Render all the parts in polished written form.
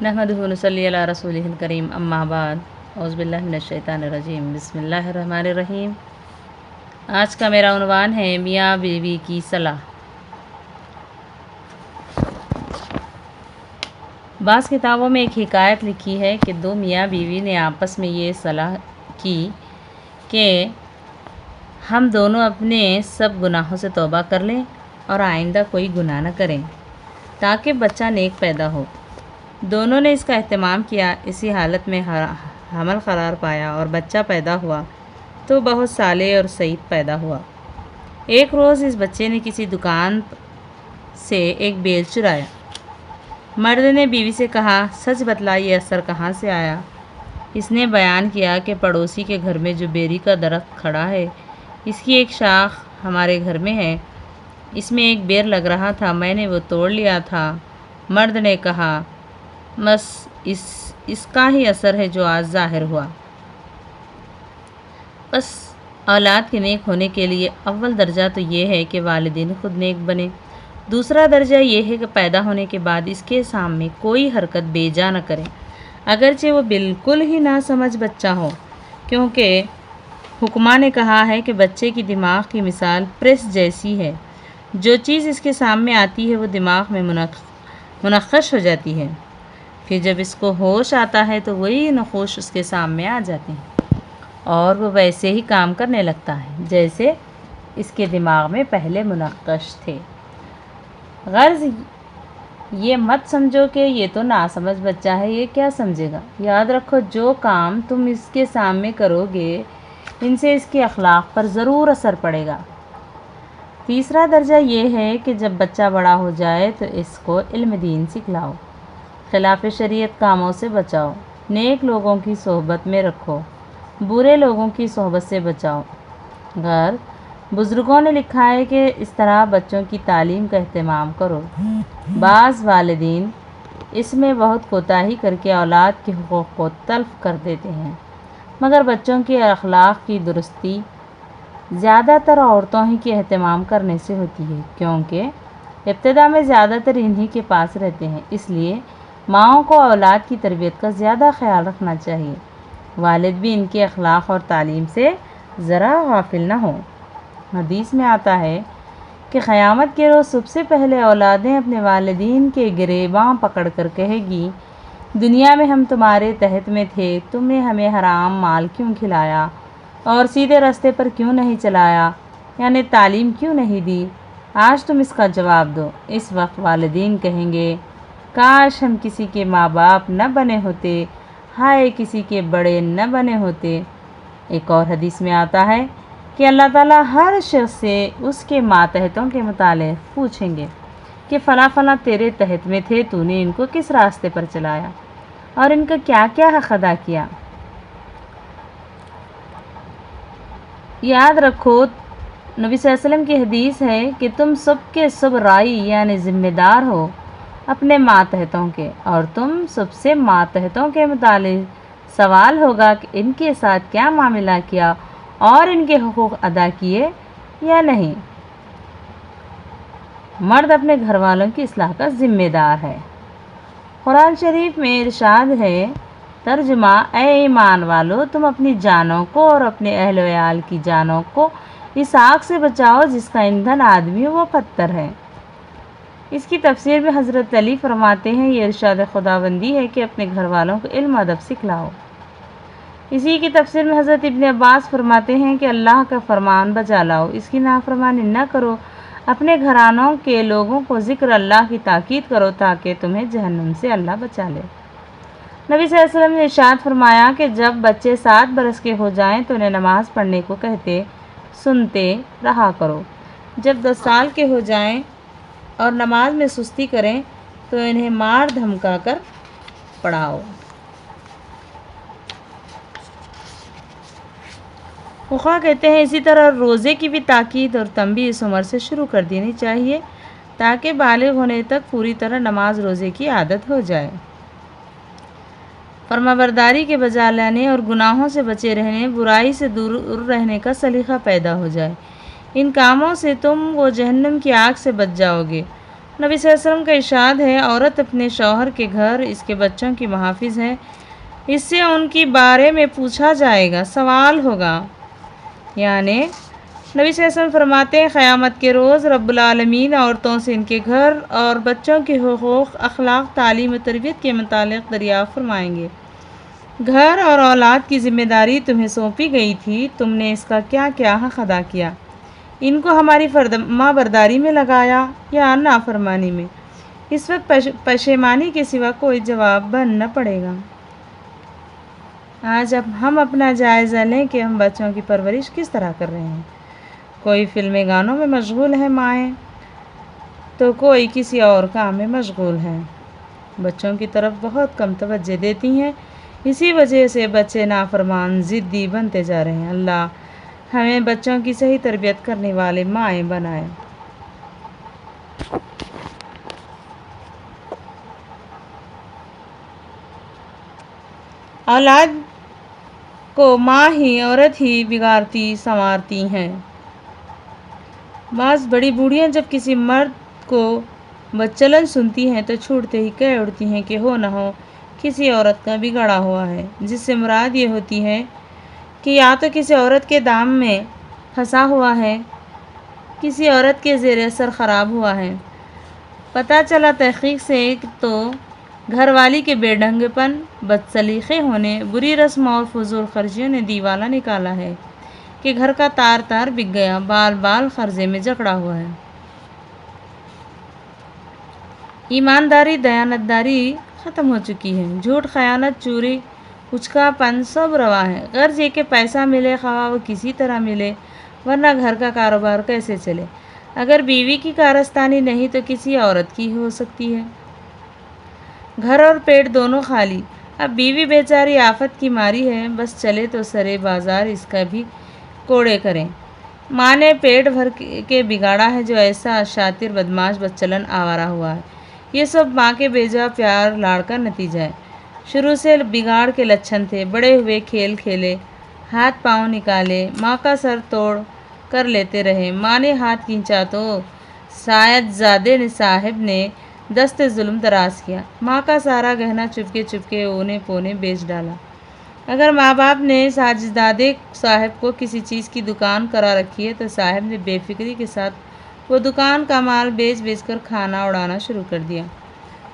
نحمدہ و نصلی علی رسولہ الکریم اما بعد اعوذ باللہ من الشیطان الرجیم بسم اللہ الرحمن الرحیم۔ آج کا میرا عنوان ہے میاں بیوی کی صلاح۔ بعض کتابوں میں ایک حکایت لکھی ہے کہ دو میاں بیوی نے آپس میں یہ صلاح کی کہ ہم دونوں اپنے سب گناہوں سے توبہ کر لیں اور آئندہ کوئی گناہ نہ کریں تاکہ بچہ نیک پیدا ہو۔ دونوں نے اس کا اہتمام کیا، اسی حالت میں حمل قرار پایا اور بچہ پیدا ہوا تو بہت صالح اور سعید پیدا ہوا۔ ایک روز اس بچے نے کسی دکان سے ایک بیل چرایا۔ مرد نے بیوی سے کہا، سچ بتلا یہ اثر کہاں سے آیا؟ اس نے بیان کیا کہ پڑوسی کے گھر میں جو بیری کا درخت کھڑا ہے اس کی ایک شاخ ہمارے گھر میں ہے، اس میں ایک بیر لگ رہا تھا، میں نے وہ توڑ لیا تھا۔ مرد نے کہا، بس اس کا ہی اثر ہے جو آج ظاہر ہوا۔ بس اولاد کے نیک ہونے کے لیے اول درجہ تو یہ ہے کہ والدین خود نیک بنے، دوسرا درجہ یہ ہے کہ پیدا ہونے کے بعد اس کے سامنے کوئی حرکت بے جا نہ کریں، اگرچہ وہ بالکل ہی ناسمجھ بچہ ہو، کیونکہ حکماں نے کہا ہے کہ بچے کی دماغ کی مثال پریس جیسی ہے، جو چیز اس کے سامنے آتی ہے وہ دماغ میں منقش ہو جاتی ہے، پھر جب اس کو ہوش آتا ہے تو وہی نقوش اس کے سامنے آ جاتے ہیں اور وہ ویسے ہی کام کرنے لگتا ہے جیسے اس کے دماغ میں پہلے منقش تھے۔ غرض یہ مت سمجھو کہ یہ تو ناسمجھ بچہ ہے، یہ کیا سمجھے گا۔ یاد رکھو جو کام تم اس کے سامنے کرو گے ان سے اس کے اخلاق پر ضرور اثر پڑے گا۔ تیسرا درجہ یہ ہے کہ جب بچہ بڑا ہو جائے تو اس کو علم دین سکھلاؤ، خلاف شریعت کاموں سے بچاؤ، نیک لوگوں کی صحبت میں رکھو، برے لوگوں کی صحبت سے بچاؤ۔ بزرگوں نے لکھا ہے کہ اس طرح بچوں کی تعلیم کا اہتمام کرو۔ بعض والدین اس میں بہت کوتاہی کر کے اولاد کے حقوق کو تلف کر دیتے ہیں، مگر بچوں کے اخلاق کی درستی زیادہ تر عورتوں ہی کے اہتمام کرنے سے ہوتی ہے، کیونکہ ابتدا میں زیادہ تر انہی کے پاس رہتے ہیں، اس لیے ماؤں کو اولاد کی تربیت کا زیادہ خیال رکھنا چاہیے، والد بھی ان کے اخلاق اور تعلیم سے ذرا غافل نہ ہوں۔ حدیث میں آتا ہے کہ قیامت کے روز سب سے پہلے اولادیں اپنے والدین کے گریباں پکڑ کر کہے گی، دنیا میں ہم تمہارے تحت میں تھے، تم نے ہمیں حرام مال کیوں کھلایا اور سیدھے راستے پر کیوں نہیں چلایا، یعنی تعلیم کیوں نہیں دی، آج تم اس کا جواب دو۔ اس وقت والدین کہیں گے، کاش ہم کسی کے ماں باپ نہ بنے ہوتے، ہائے کسی کے بڑے نہ بنے ہوتے۔ ایک اور حدیث میں آتا ہے کہ اللہ تعالیٰ ہر شخص سے اس کے ماتحتوں کے متعلق پوچھیں گے کہ فلاں فلاں تیرے تحت میں تھے، تو نے ان کو کس راستے پر چلایا اور ان کا کیا کیا حق ادا کیا۔ یاد رکھو نبی صلی اللہ علیہ وسلم کی حدیث ہے کہ تم سب کے سب رائی یعنی ذمہ دار ہو اپنے ماتحتوں کے، اور تم سب سے ماتحتوں کے متعلق سوال ہوگا کہ ان کے ساتھ کیا معاملہ کیا اور ان کے حقوق ادا کیے یا نہیں۔ مرد اپنے گھر والوں کی اصلاح کا ذمہ دار ہے۔ قرآن شریف میں ارشاد ہے، ترجمہ، اے ایمان والو تم اپنی جانوں کو اور اپنے اہل و عیال کی جانوں کو اس آگ سے بچاؤ جس کا ایندھن آدمی و پتھر ہے۔ اس کی تفسیر میں حضرت علی فرماتے ہیں، یہ ارشاد خداوندی ہے کہ اپنے گھر والوں کو علم ادب سکھلاؤ۔ اسی کی تفسیر میں حضرت ابن عباس فرماتے ہیں کہ اللہ کا فرمان بجا لاؤ، اس کی نافرمانی نہ کرو، اپنے گھرانوں کے لوگوں کو ذکر اللہ کی تاکید کرو تاکہ تمہیں جہنم سے اللہ بچا لے۔ نبی صلی اللہ علیہ وسلم نے ارشاد فرمایا کہ جب بچے 7 برس کے ہو جائیں تو انہیں نماز پڑھنے کو کہتے سنتے رہا کرو، جب 10 سال کے ہو جائیں اور نماز میں سستی کریں تو انہیں مار دھمکا کر پڑھاؤ۔ فقہا کہتے ہیں اسی طرح روزے کی بھی تاکید اور تنبیہ اس عمر سے شروع کر دینی چاہیے تاکہ بالغ ہونے تک پوری طرح نماز روزے کی عادت ہو جائے۔ فرمانبرداری کے بجا لانے اور گناہوں سے بچے رہنے، برائی سے دور رہنے کا سلیقہ پیدا ہو جائے، ان کاموں سے تم وہ جہنم کی آگ سے بچ جاؤ گے نبی صلی اللہ علیہ وسلم کا ارشاد ہے، عورت اپنے شوہر کے گھر، اس کے بچوں کی محافظ ہے، اس سے ان کی بارے میں پوچھا جائے گا، سوال ہوگا۔ یعنی نبی صلی اللہ علیہ وسلم فرماتے ہیں، قیامت کے روز رب العالمین عورتوں سے ان کے گھر اور بچوں کے حقوق، اخلاق، تعلیم و تربیت کے متعلق دریافت فرمائیں گے۔ گھر اور اولاد کی ذمہ داری تمہیں سونپی گئی تھی، تم نے اس کا کیا کیا حق ادا کیا؟ ان کو ہماری فرما برداری میں لگایا یا نافرمانی میں؟ اس وقت پشیمانی کے سوا کوئی جواب نہ پڑے گا۔ آج اب ہم اپنا جائزہ لیں کہ ہم بچوں کی پرورش کس طرح کر رہے ہیں۔ کوئی فلمی گانوں میں مشغول ہے مائیں، تو کوئی کسی اور کام میں مشغول ہے، بچوں کی طرف بہت کم توجہ دیتی ہیں، اسی وجہ سے بچے نافرمان، ضدی بنتے جا رہے ہیں۔ اللہ ہمیں بچوں کی صحیح تربیت کرنے والے مائیں بنائے۔ اولاد کو ماں ہی، عورت ہی بگاڑتی سنوارتی ہیں۔ بعض بڑی بوڑھیاں جب کسی مرد کو بدچلن سنتی ہیں تو چھوٹتے ہی کہہ اڑتی ہیں کہ ہو نہ ہو کسی عورت کا بگڑا ہوا ہے، جس سے مراد یہ ہوتی ہے کہ یا تو کسی عورت کے دام میں پھنسا ہوا ہے، کسی عورت کے زیر اثر خراب ہوا ہے۔ پتہ چلا تحقیق سے تو گھر والی کے بے ڈھنگ پن، بد سلیقے ہونے، بری رسم اور فضول خرچیوں نے دیوالہ نکالا ہے کہ گھر کا تار تار بک گیا، بال بال قرضے میں جکڑا ہوا ہے۔ ایمانداری، دیانتداری ختم ہو چکی ہے، جھوٹ، خیانت، چوری، اچکا پن سب روا ہے۔ غرض یہ کہ پیسہ ملے، خواہ وہ کسی طرح ملے، ورنہ گھر کا کاروبار کیسے چلے؟ اگر بیوی کی کارستانی نہیں تو کسی عورت کی ہو سکتی ہے۔ گھر اور پیٹ دونوں خالی۔ اب بیوی بیچاری آفت کی ماری ہے، بس چلے تو سرے بازار اس کا بھی کوڑے کریں۔ ماں نے پیٹ بھر کے بگاڑا ہے، جو ایسا شاطر بدماش بدچلن آوارہ ہوا ہے۔ یہ سب ماں کے بیجا پیار لاڑ کا نتیجہ ہے۔ شروع سے بگاڑ کے لچھن تھے، بڑے ہوئے کھیل کھیلے، ہاتھ پاؤں نکالے، ماں کا سر توڑ کر لیتے رہے۔ ماں نے ہاتھ کھینچا تو سعید زادے صاحب نے دست ظلم دراز کیا، ماں کا سارا گہنا چپکے اونے پونے بیچ ڈالا۔ اگر ماں باپ نے ساجدزادے صاحب کو کسی چیز کی دکان کرا رکھی ہے تو صاحب نے بے فکری کے ساتھ وہ دکان کا مال بیچ کر کھانا اڑانا شروع کر دیا۔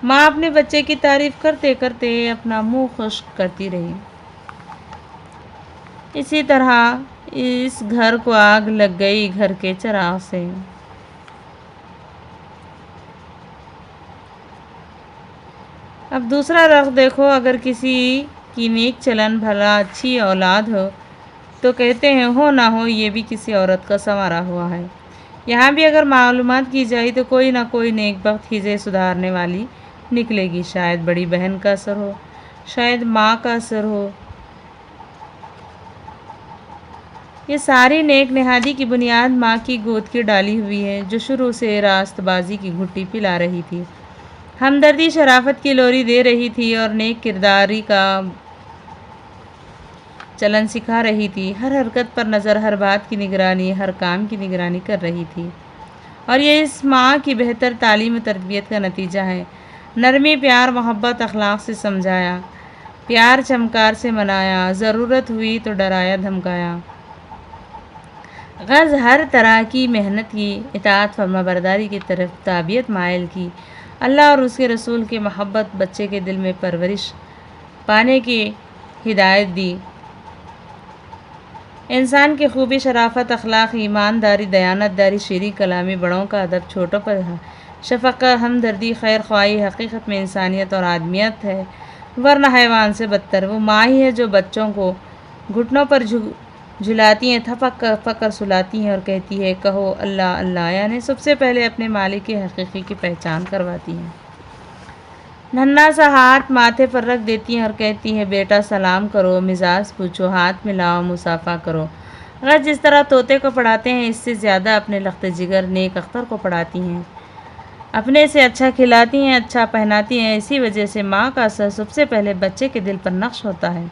ماں اپنے بچے کی تعریف کرتے کرتے اپنا منہ خشک کرتی رہی۔ اسی طرح اس گھر کو آگ لگ گئی گھر کے چراغ سے۔ اب دوسرا رخ دیکھو، اگر کسی کی نیک چلن، بھلا اچھی اولاد ہو تو کہتے ہیں ہو نہ ہو یہ بھی کسی عورت کا سنوارا ہوا ہے۔ یہاں بھی اگر معلومات کی جائے تو کوئی نہ کوئی نیک بخت ہجے سدھارنے والی نکلے گی۔ شاید بڑی بہن کا اثر ہو، شاید ماں کا اثر ہو۔ یہ ساری نیک نہادی کی بنیاد ماں کی گود کی ڈالی ہوئی ہے، جو شروع سے راست بازی کی گھٹی پلا رہی تھی، ہمدردی شرافت کی لوری دے رہی تھی اور نیک کرداری کا چلن سکھا رہی تھی، ہر حرکت پر نظر، ہر بات کی نگرانی، ہر کام کی نگرانی کر رہی تھی۔ اور یہ اس ماں کی بہتر تعلیم و تربیت کا نتیجہ ہے۔ نرمی، پیار، محبت، اخلاق سے سمجھایا، پیار چمکار سے منایا، ضرورت ہوئی تو ڈرایا دھمکایا، غرض ہر طرح کی محنت کی، اطاعت فرما برداری کی طرف تابعیت مائل کی، اللہ اور اس کے رسول کی محبت بچے کے دل میں پرورش پانے کی ہدایت دی۔ انسان کی خوبی، شرافت، اخلاق، ایمانداری، دیانتداری، شیریں کلامی، بڑوں کا ادب، چھوٹوں پر شفقت، ہمدردی، خیر خواہی، حقیقت میں انسانیت اور آدمیت ہے، ورنہ حیوان سے بدتر۔ وہ ماں ہی ہے جو بچوں کو گھٹنوں پر جھلاتی ہیں، تھپک کر سلاتی ہیں اور کہتی ہے کہو اللہ اللہ، یعنی سب سے پہلے اپنے مالک حقیقی کی پہچان کرواتی ہیں۔ ننھا سا ہاتھ ماتھے پر رکھ دیتی ہیں اور کہتی ہیں بیٹا سلام کرو، مزاج پوچھو، ہاتھ ملاؤ، مصافحہ کرو۔ غرض جس طرح طوطے کو پڑھاتے ہیں اس سے زیادہ اپنے لخت جگر نیک اختر کو پڑھاتی ہیں، اپنے سے اچھا کھلاتی ہیں، اچھا پہناتی ہیں۔ اسی وجہ سے ماں کا اثر سب سے پہلے بچے کے دل پر نقش ہوتا ہے۔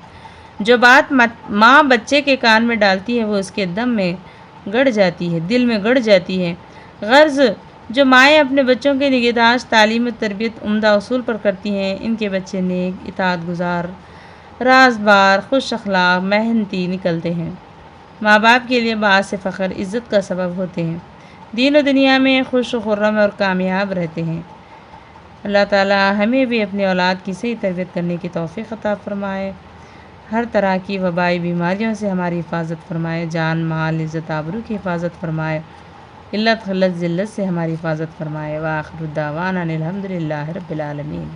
جو بات ماں بچے کے کان میں ڈالتی ہے وہ اس کے دم میں گڑ جاتی ہے، دل میں گڑ جاتی ہے۔ غرض جو مائیں اپنے بچوں کے نگہداشت، تعلیم و تربیت عمدہ اصول پر کرتی ہیں، ان کے بچے نیک، اطاعت گزار، رازبار، خوش اخلاق، محنتی نکلتے ہیں، ماں باپ کے لیے باعث فخر، عزت کا سبب ہوتے ہیں، دین و دنیا میں خوش و خرم اور کامیاب رہتے ہیں۔ اللہ تعالیٰ ہمیں بھی اپنی اولاد کی صحیح تربیت کرنے کی توفیق عطا فرمائے، ہر طرح کی وبائی بیماریوں سے ہماری حفاظت فرمائے، جان مال عزت آبرو کی حفاظت فرمائے، علت خلت ذلت سے ہماری حفاظت فرمائے۔ وآخر الدعوانا الحمد للہ رب العالمین۔